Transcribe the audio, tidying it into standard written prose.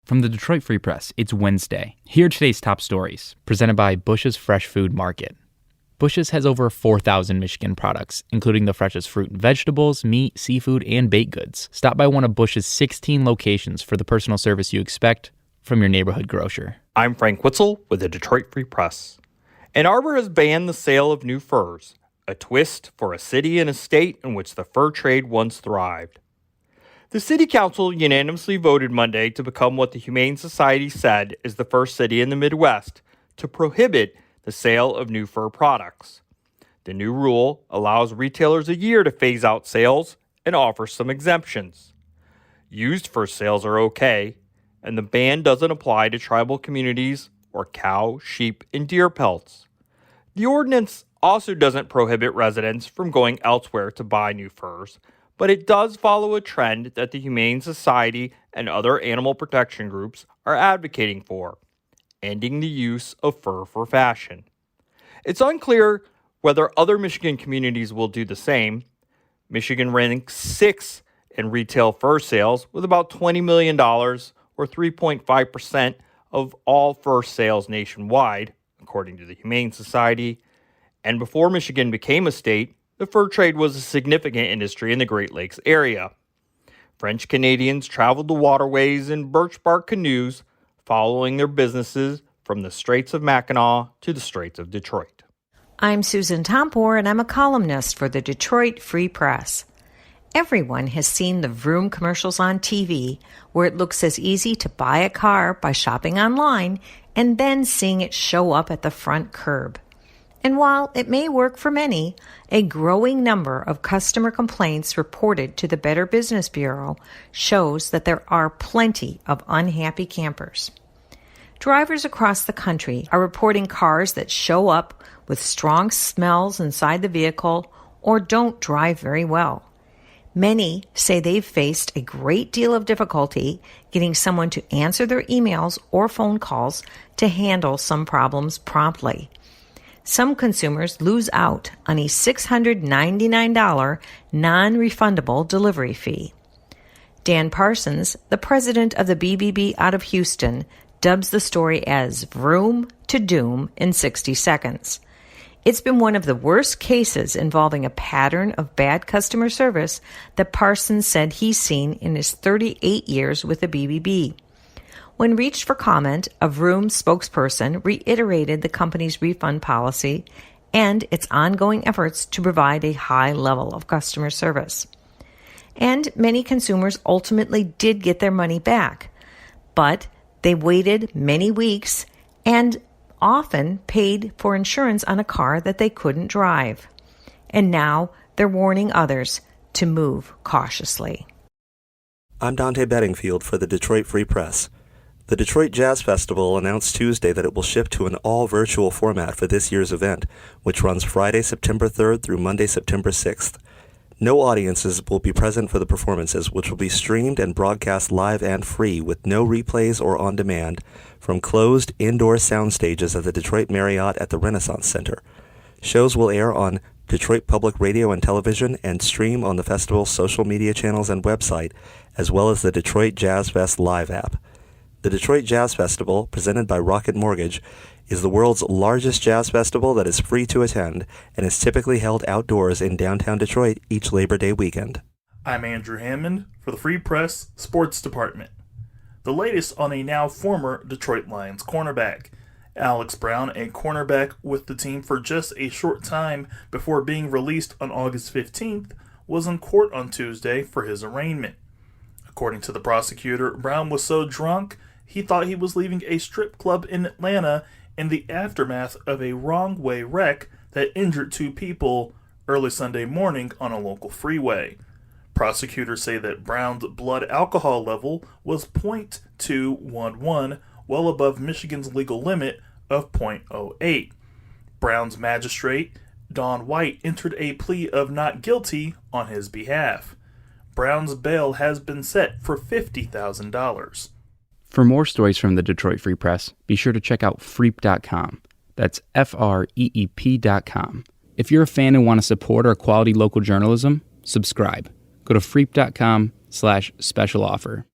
From the Detroit Free Press, it's Wednesday. Here are today's top stories, presented by Bush's Fresh Food Market. Bush's has over 4,000 Michigan products, including the freshest fruit and vegetables, meat, seafood, and baked goods. Stop by one of Bush's 16 locations for the personal service you expect from your neighborhood grocer. I'm Frank Witzel with the Detroit Free Press. And Arbor has banned the sale of new furs, a twist for a city and a state in which the fur trade once thrived. The City Council unanimously voted Monday to become what the Humane Society said is the first city in the Midwest to prohibit the sale of new fur products. The new rule allows retailers a year to phase out sales and offers some exemptions. Used fur sales are okay, and the ban doesn't apply to tribal communities or cow, sheep, and deer pelts. The ordinance also doesn't prohibit residents from going elsewhere to buy new furs, but it does follow a trend that the Humane Society and other animal protection groups are advocating for, ending the use of fur for fashion. It's unclear whether other Michigan communities will do the same. Michigan ranks 6th in retail fur sales with about $20 million, or 3.5% of all fur sales nationwide, according to the Humane Society. And before Michigan became a state, the fur trade was a significant industry in the Great Lakes area. French Canadians traveled the waterways in birch bark canoes, following their businesses from the Straits of Mackinac to the Straits of Detroit. I'm Susan Tompor, and I'm a columnist for the Detroit Free Press. Everyone has seen the Vroom commercials on TV, where it looks as easy to buy a car by shopping online and then seeing it show up at the front curb. And while it may work for many, a growing number of customer complaints reported to the Better Business Bureau shows that there are plenty of unhappy campers. Drivers across the country are reporting cars that show up with strong smells inside the vehicle or don't drive very well. Many say they've faced a great deal of difficulty getting someone to answer their emails or phone calls to handle some problems promptly. Some consumers lose out on a $699 non-refundable delivery fee. Dan Parsons, the president of the BBB out of Houston, dubs the story as Vroom to Doom in 60 seconds. It's been one of the worst cases involving a pattern of bad customer service that Parsons said he's seen in his 38 years with the BBB. When reached for comment, a Vroom spokesperson reiterated the company's refund policy and its ongoing efforts to provide a high level of customer service. And many consumers ultimately did get their money back, but they waited many weeks and often paid for insurance on a car that they couldn't drive. And now they're warning others to move cautiously. I'm Dante Bedingfield for the Detroit Free Press. The Detroit Jazz Festival announced Tuesday that it will shift to an all-virtual format for this year's event, which runs Friday, September 3rd through Monday, September 6th. No audiences will be present for the performances, which will be streamed and broadcast live and free with no replays or on demand from closed indoor sound stages at the Detroit Marriott at the Renaissance Center. Shows will air on Detroit Public Radio and Television and stream on the festival's social media channels and website, as well as the Detroit Jazz Fest Live app. The Detroit Jazz Festival, presented by Rocket Mortgage, is the world's largest jazz festival that is free to attend and is typically held outdoors in downtown Detroit each Labor Day weekend. I'm Andrew Hammond for the Free Press Sports Department. The latest on a now former Detroit Lions cornerback. Alex Brown, a cornerback with the team for just a short time before being released on August 15th, was in court on Tuesday for his arraignment. According to the prosecutor, Brown was so drunk he thought he was leaving a strip club in Atlanta in the aftermath of a wrong-way wreck that injured 2 people early Sunday morning on a local freeway. Prosecutors say that Brown's blood alcohol level was .211, well above Michigan's legal limit of .08. Brown's magistrate, Dawn White, entered a plea of not guilty on his behalf. Brown's bail has been set for $50,000. For more stories from the Detroit Free Press, be sure to check out freep.com. That's FREEP.com. If you're a fan and want to support our quality local journalism, subscribe. Go to freep.com/special offer.